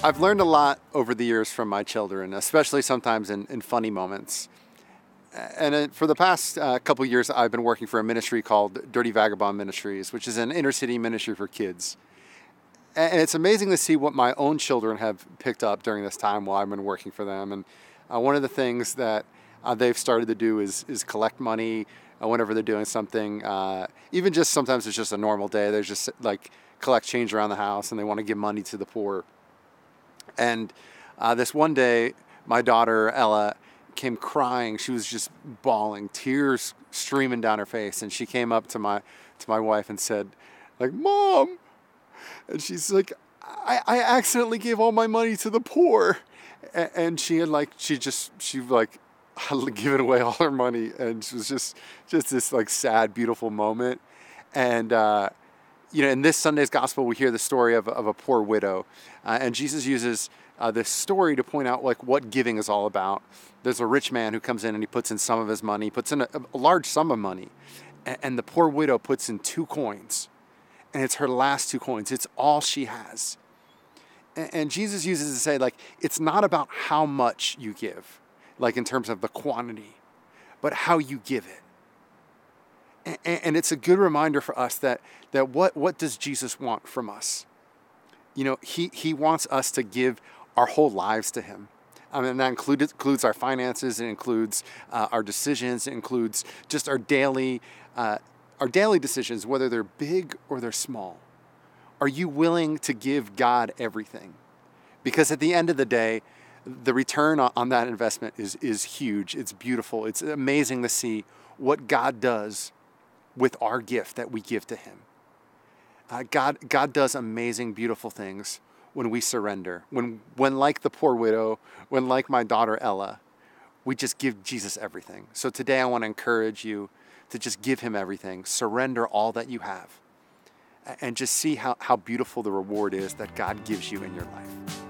I've learned a lot over the years from my children, especially sometimes in funny moments. And for the past couple years, I've been working for a ministry called Dirty Vagabond Ministries, which is an inner city ministry for kids. And it's amazing to see what my own children have picked up during this time while I've been working for them. And one of the things that they've started to do is collect money whenever they're doing something. Even just sometimes it's just a normal day. They just like collect change around the house and they want to give money to the poor. And this one day, my daughter, Ella, came crying. She was just bawling, tears streaming down her face. And she came up to my wife and said, like, "Mom," and she's like, I accidentally gave all my money to the poor. And she had given away all her money. And it was just this like sad, beautiful moment. And, in this Sunday's gospel, we hear the story of a poor widow. And Jesus uses this story to point out like what giving is all about. There's a rich man who comes in and he puts in some of his money, puts in a large sum of money. And the poor widow puts in 2 coins. And it's her last 2 coins. It's all she has. And Jesus uses it to say, like, it's not about how much you give, like in terms of the quantity, but how you give it. And it's a good reminder for us that what does Jesus want from us? He wants us to give our whole lives to him. I mean, that includes our finances. It includes our decisions. It includes just our daily decisions, whether they're big or they're small. Are you willing to give God everything? Because at the end of the day, the return on that investment is huge. It's beautiful. It's amazing to see what God does with our gift that we give to him. God does amazing, beautiful things when we surrender. When like the poor widow, when like my daughter Ella, we just give Jesus everything. So today I want to encourage you to just give him everything. Surrender all that you have. And just see how beautiful the reward is that God gives you in your life.